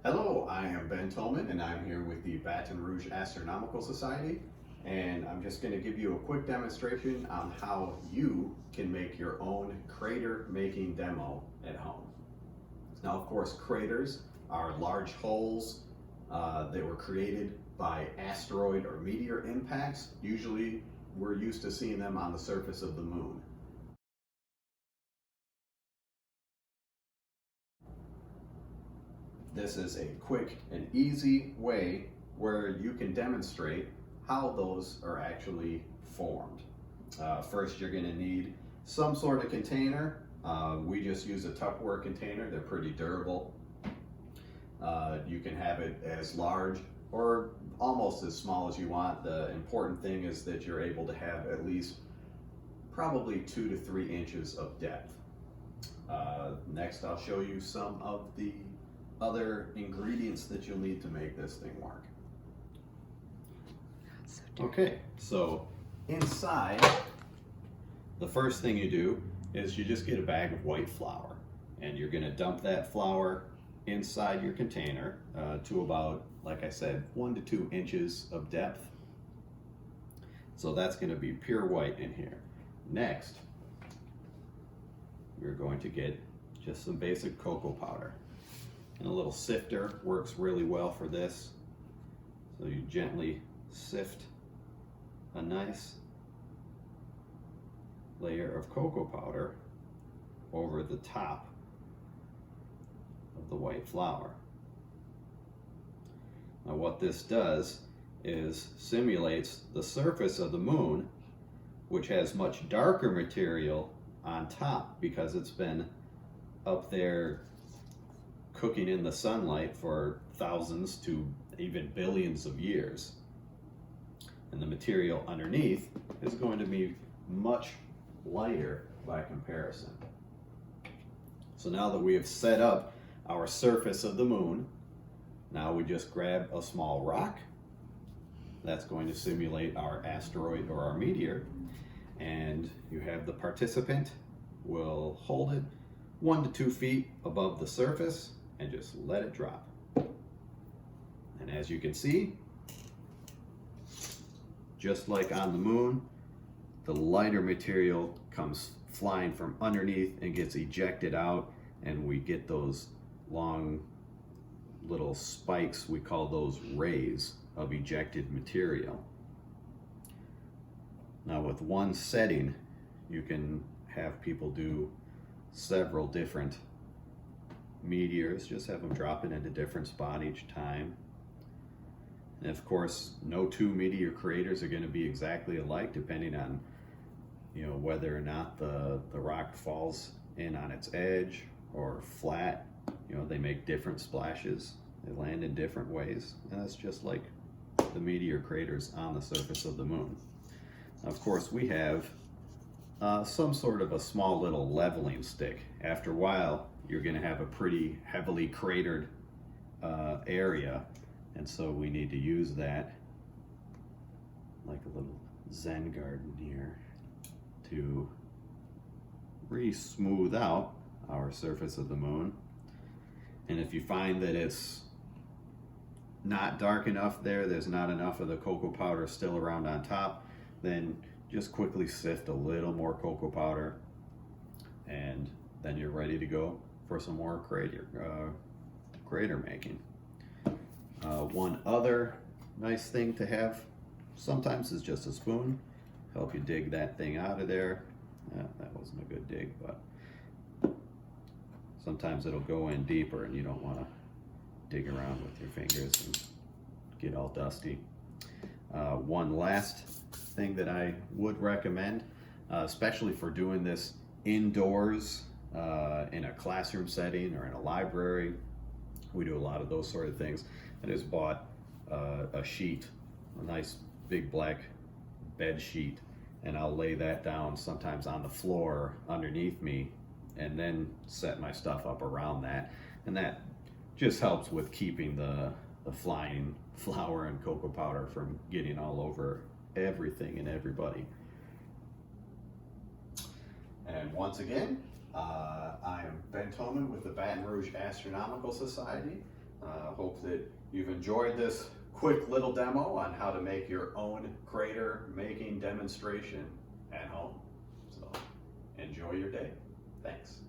Hello, I am Ben Tolman and I'm here with the Baton Rouge Astronomical Society, and I'm just going to give you a quick demonstration on how you can make your own crater making demo at home. Now, of course, craters are large holes that were created by asteroid or meteor impacts. Usually we're used to seeing them on the surface of the moon. This is a quick and easy way where you can demonstrate how those are actually formed. First, you're going to need some sort of container. We just use a Tupperware container. They're pretty durable. You can have it as large or almost as small as you want. The important thing is that you're able to have at least probably 2 to 3 inches of depth. Next, I'll show you some of the other ingredients that you'll need to make this thing work. Okay, so inside, the first thing you do is you just get a bag of white flour, and you're going to dump that flour inside your container to about, like I said, 1 to 2 inches of depth. So that's going to be pure white in here. Next, you're going to get just some basic cocoa powder. And a little sifter works really well for this. So you gently sift a nice layer of cocoa powder over the top of the white flour. Now what this does is simulates the surface of the moon, which has much darker material on top because it's been up there cooking in the sunlight for thousands to even billions of years. And the material underneath is going to be much lighter by comparison. So now that we have set up our surface of the moon, now we just grab a small rock that's going to simulate our asteroid or our meteor, and you have the participant will hold it 1 to 2 feet above the surface and just let it drop. And as you can see, just like on the moon, the lighter material comes flying from underneath and gets ejected out, and we get those long little spikes. We call those rays of ejected material. Now with one setting, you can have people do several different meteors, just have them drop it in a different spot each time. And of course, no two meteor craters are going to be exactly alike, depending on whether or not the rock falls in on its edge or flat. They make different splashes, they land in different ways, and that's just like the meteor craters on the surface of the moon. Of course, we have some sort of a small little leveling stick. After a while, you're going to have a pretty heavily cratered area, and so we need to use that like a little Zen garden here to re-smooth out our surface of the moon. And if you find that it's not dark enough there's not enough of the cocoa powder still around on top, then just quickly sift a little more cocoa powder, and then you're ready to go for some more crater making. One other nice thing to have sometimes is just a spoon. Help you dig that thing out of there. That wasn't a good dig, but sometimes it'll go in deeper and you don't want to dig around with your fingers and get all dusty. One last thing that I would recommend, especially for doing this indoors in a classroom setting or in a library. We do a lot of those sort of things. I just bought a sheet, a nice big black bed sheet, and I'll lay that down sometimes on the floor underneath me and then set my stuff up around that. And that just helps with keeping the flying flour and cocoa powder from getting all over everything and everybody. And once again, I am Ben Tolman with the Baton Rouge Astronomical Society, Hope that you've enjoyed this quick little demo on how to make your own crater making demonstration at home. So enjoy your day. Thanks.